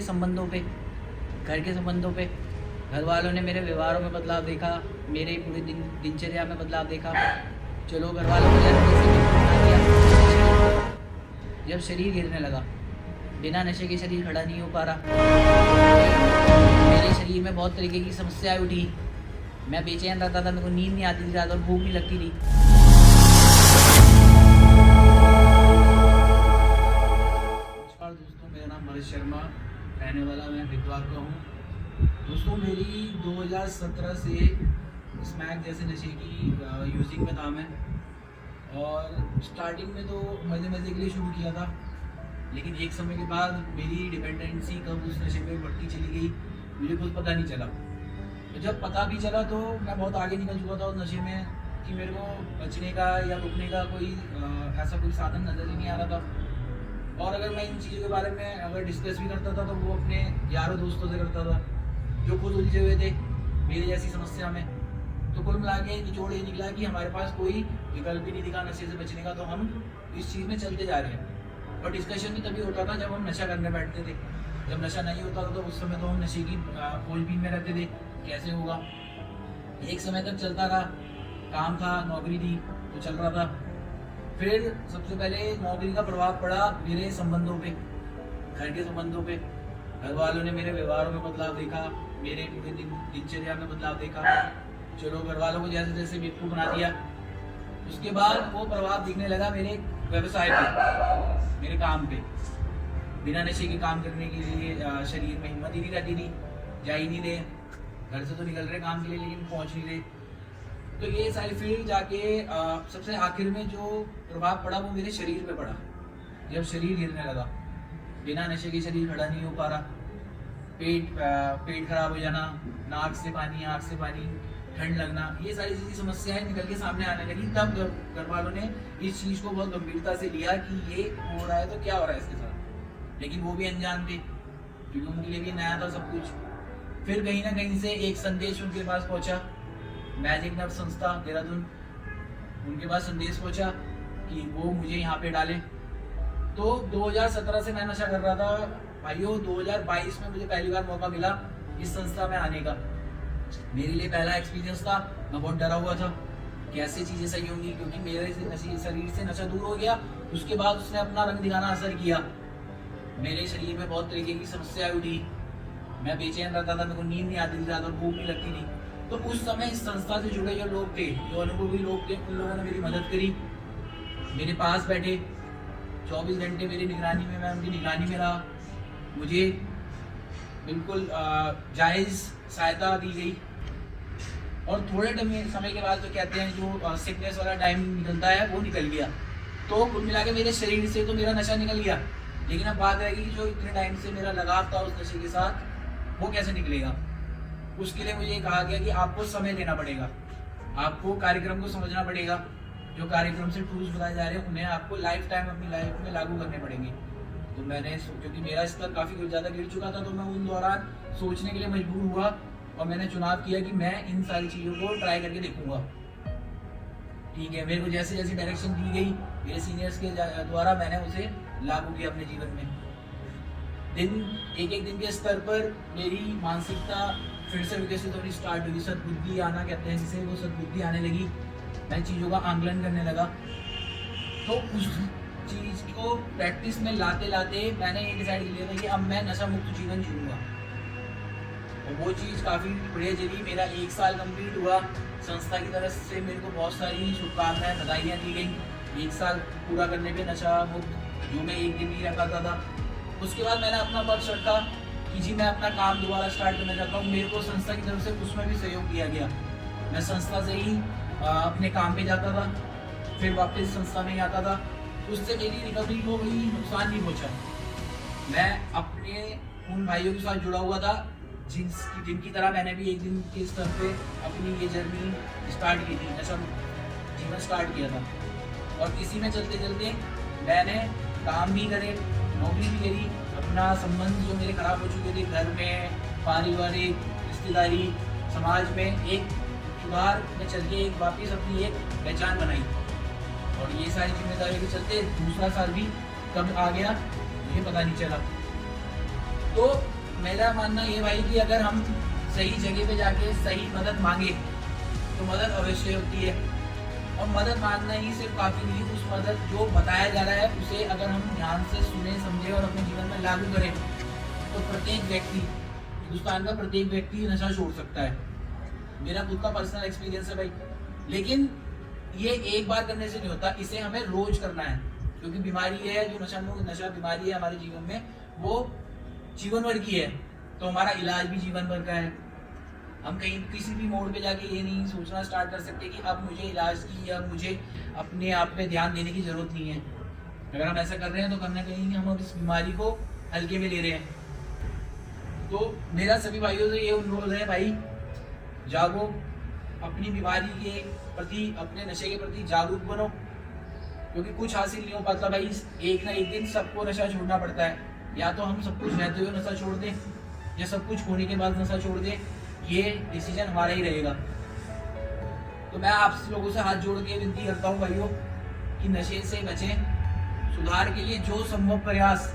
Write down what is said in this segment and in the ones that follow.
संबंधों पे, घर के संबंधों पे, घर वालों ने मेरे व्यवहारों में बदलाव देखा, मेरे पूरे दिनचर्या में बदलाव देखा। चलो घर वालों को जैसे बना दिया। जब शरीर गिरने लगा, बिना नशे के शरीर खड़ा नहीं हो पा रहा, मेरे शरीर में बहुत तरीके की समस्याएं उठी। मैं बेचैन रहता था, मेरे को नींद नहीं आती थी रात और भूख नहीं लगती थी। नमस्कार दोस्तों, मेरा नाम हरीश शर्मा, रहने वाला मैं हरिद्वार का हूँ। दोस्तों मेरी 2017 से स्मैक जैसे नशे की यूजिंग में था मैं। और स्टार्टिंग में तो मज़े मज़े के लिए शुरू किया था, लेकिन एक समय के बाद मेरी डिपेंडेंसी कब उस नशे में बढ़ती चली गई मुझे कुछ पता नहीं चला। तो जब पता भी चला तो मैं बहुत आगे निकल चुका था उस नशे में कि मेरे को बचने का या रुकने का कोई ऐसा कोई साधन नज़र ही नहीं आ रहा था। और अगर मैं इन चीज़ों के बारे में अगर डिस्कस भी करता था तो वो अपने यारों दोस्तों से करता था जो खुद उलझे हुए थे मेरी जैसी समस्या में। तो कुल मिला के निचोड़ ये निकला कि हमारे पास कोई विकल्प ही नहीं दिखा नशे से बचने का, तो हम इस चीज़ में चलते जा रहे हैं। और डिस्कशन भी तभी होता था जब हम नशा करने बैठते थे। जब नशा नहीं होता था तो उस समय तो हम नशे की खोजबीन में रहते थे, कैसे होगा। एक समय तक चलता रहा, काम था, नौकरी थी तो चल रहा था। फिर सबसे पहले नौकरी का प्रभाव पड़ा मेरे संबंधों पे, घर के संबंधों पे। घर वालों ने मेरे व्यवहारों में बदलाव देखा, मेरे पूरे दिनचर्या में बदलाव देखा। चलो घर वालों को जैसे जैसे बेवकूफ़ बना दिया। उसके बाद वो प्रभाव दिखने लगा मेरे व्यवसाय पे, मेरे काम पे। बिना नशे के काम करने के लिए शरीर में हिम्मत ही नहीं रहती थी, जा ही नहीं रहे। घर से तो निकल रहे काम के लिए लेकिन पहुंच नहीं रहे। तो ये सारी फील्ड जाके सबसे आखिर में जो प्रभाव पड़ा वो मेरे शरीर पे पड़ा। जब शरीर गिरने लगा, बिना नशे के शरीर खड़ा नहीं हो पा रहा, पेट खराब हो जाना, नाक से पानी, आँख से पानी, ठंड लगना, ये सारी चीज़ें समस्याएं निकल के सामने आने लगी। तब घर वालों ने इस चीज़ को बहुत गंभीरता से लिया कि ये हो रहा है तो क्या हो रहा है इसके साथ। लेकिन वो भी अनजान थे क्योंकि उनके लिए भी नया था सब कुछ। फिर कहीं ना कहीं से एक संदेश उनके पास पहुंचा, मैजिक नर्व संस्था देहरादून, उनके पास संदेश पहुंचा कि वो मुझे यहाँ पे डाले। तो 2017 से मैं नशा कर रहा था भाइयों। 2022 में मुझे पहली बार मौका मिला इस संस्था में आने का। मेरे लिए पहला एक्सपीरियंस था, मैं बहुत डरा हुआ था कैसे चीज़ें सही होंगी, क्योंकि मेरे शरीर से नशा दूर हो गया। उसके बाद उसने अपना रंग दिखाना असर किया। मेरे शरीर में बहुत तरीके की समस्याएं उठी। मैं बेचैन रहता था, मेरे को नींद नहीं आती थी रात और भूख नहीं लगती थी। तो उस समय इस संस्था से जुड़े जो लोग थे, जो अनुभवी लोग थे, उन लोगों ने मेरी मदद करी। मेरे पास बैठे 24 घंटे मेरी निगरानी में, मैं उनकी निगरानी में रहा। मुझे बिल्कुल जायज़ सहायता दी गई। और थोड़े समय के बाद जो कहते हैं जो सिकनेस वाला टाइम निकलता है वो निकल गया। तो कुल मिला के मेरे शरीर से तो मेरा नशा निकल गया, लेकिन अब बात रहेगी जो इतने टाइम से मेरा लगाव था उस नशे के साथ वो कैसे निकलेगा। उसके लिए मुझे कहा गया कि आपको समय देना पड़ेगा, आपको कार्यक्रम को समझना पड़ेगा। जो कार्यक्रम से टूल्स बताए जा रहे हैं उन्हें आपको लाइफ टाइम अपनी लाइफ में लागू करने पड़ेंगे। तो मैंने, क्योंकि मेरा स्तर काफ़ी ज़्यादा गिर चुका था, तो मैं उन दौरान सोचने के लिए मजबूर हुआ और मैंने चुनाव किया कि मैं इन सारी चीज़ों को ट्राई करके देखूंगा। ठीक है, मेरे को जैसे जैसे डायरेक्शन दी गई मेरे सीनियर्स के द्वारा, मैंने उसे लागू किया अपने जीवन में। एक एक दिन के स्तर पर मेरी मानसिकता फिर से विकसित होनी स्टार्ट हुई। सद्बुद्धि आना कहते हैं जिसे, वो सद्बुद्धि आने लगी। मैं चीज़ों का आंकलन करने लगा। तो उस चीज़ को प्रैक्टिस में लाते लाते मैंने ये डिसाइड किया था कि अब मैं नशा मुक्त जीवन जीऊँगा। और वो चीज़ काफ़ी बढ़िया चली। मेरा 1 साल कंप्लीट हुआ। संस्था की तरफ से मेरे को बहुत सारी शुभकामनाएं, बधाइयाँ दी गई 1 साल पूरा करने पे नशा मुक्त, जो मैं एक दिन नहीं रह पाता था। उसके बाद मैंने अपना पक्ष रखा कि जी मैं अपना काम दोबारा स्टार्ट करना चाहता हूँ। मेरे को संस्था की तरफ से उसमें भी सहयोग दिया गया। मैं संस्था से ही अपने काम पे जाता था, फिर वापस संस्था में ही आता था। उससे मेरी रिकवरी को कोई नुकसान नहीं पहुँचा। मैं अपने उन भाइयों के साथ जुड़ा हुआ था जिनकी तरह मैंने भी एक दिन के स्तर पे अपनी ये जर्नी स्टार्ट की थी, नशा जीवन स्टार्ट किया था। और इसी में चलते चलते मैंने काम भी करे, नौकरी भी करी। अपना संबंध जो मेरे खराब हो चुके थे घर में, पारिवारिक, रिश्तेदारी, समाज में, एक सुधार में चल के एक वापस अपनी एक पहचान बनाई। और ये सारी जिम्मेदारी के चलते दूसरा साल भी कब आ गया मुझे पता नहीं चला। तो मेरा मानना ये भाई कि अगर हम सही जगह पे जाके सही मदद मांगे तो मदद अवश्य होती है। और मदद मांगना ही सिर्फ काफ़ी नहीं, उस मदद जो बताया जा रहा है उसे अगर हम ध्यान से सुने समझे और अपने जीवन में लागू करें तो प्रत्येक व्यक्ति, हिंदुस्तान का प्रत्येक व्यक्ति नशा छोड़ सकता है। मेरा खुद का पर्सनल एक्सपीरियंस है भाई। लेकिन ये एक बार करने से नहीं होता, इसे हमें रोज करना है, क्योंकि बीमारी है जो नशा बीमारी है हमारे जीवन में, वो जीवन भर की है। तो हमारा इलाज भी जीवन भर का है। हम कहीं किसी भी मोड़ पे जाके ये नहीं सोचना स्टार्ट कर सकते कि अब मुझे इलाज की या मुझे अपने आप पे ध्यान देने की जरूरत नहीं है। अगर हम ऐसा कर रहे हैं तो कहीं ना कहीं हम अब इस बीमारी को हल्के में ले रहे हैं। तो मेरा सभी भाइयों से ये अनुरोध है भाई, जागो, अपनी बीमारी के प्रति, अपने नशे के प्रति जागरूक बनो, क्योंकि कुछ हासिल नहीं हो पाता भाई। एक ना एक दिन सबको नशा छोड़ना पड़ता है। या तो हम सब कुछ रहते हुए नशा छोड़ दें या सब कुछ होने के बाद नशा छोड़ दें, ये डिसीजन हमारा ही रहेगा। तो मैं आप लोगों से हाथ जोड़ के विनती करता हूँ भाइयों कि नशे से बचें। सुधार के लिए जो संभव प्रयास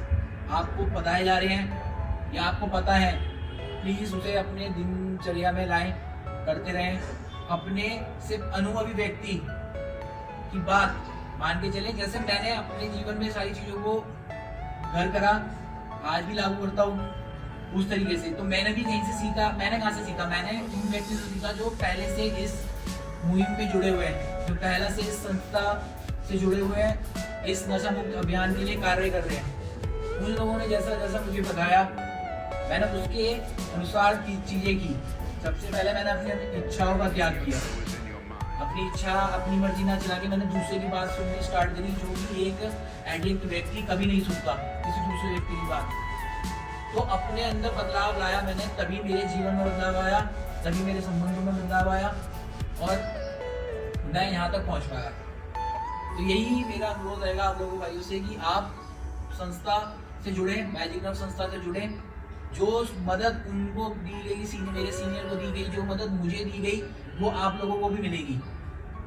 आपको बताए जा रहे हैं या आपको पता है, प्लीज़ उसे अपने दिनचर्या में लाएं, करते रहें। अपने सिर्फ अनुभवी व्यक्ति की बात मान के चलें। जैसे मैंने अपने जीवन में सारी चीज़ों को घर करा, आज भी लागू करता हूँ उस तरीके से। तो मैंने भी कहीं से सीखा। मैंने कहाँ से सीखा? मैंने उन व्यक्ति से सीखा जो पहले से इस मुहिम में जुड़े हुए हैं, जो पहले से इस संस्था से जुड़े हुए हैं, इस नशा मुक्त अभियान के लिए कार्य कर रहे हैं। उन लोगों ने जैसा जैसा मुझे बताया, मैंने उसके अनुसार चीज़ें की। सबसे पहले मैंने अपनी इच्छाओं का त्याग किया। अपनी इच्छा, अपनी मर्जी ना चला के मैंने दूसरे की बात सुननी स्टार्ट करी, जो कि एक एडिक्ट व्यक्ति कभी नहीं सुनता किसी दूसरे व्यक्ति की बात। तो अपने अंदर बदलाव लाया मैंने, तभी मेरे जीवन में बदलाव आया, तभी मेरे संबंधों में बदलाव आया और मैं यहाँ तक पहुँच पाया। तो यही मेरा अनुरोध रहेगा आप लोगों भाइयों से कि आप संस्था से जुड़े, मैजिक नव संस्था से जुड़े। जो मदद उनको दी गई, मेरे सीनियर को दी गई, जो मदद मुझे दी गई, वो आप लोगों को भी मिलेगी।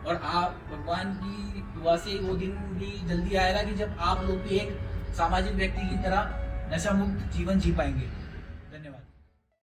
और आप, भगवान की दुआ से वो दिन भी जल्दी आएगा कि जब आप लोग भी एक सामाजिक व्यक्ति की तरह नशा मुक्त जीवन जी पाएंगे।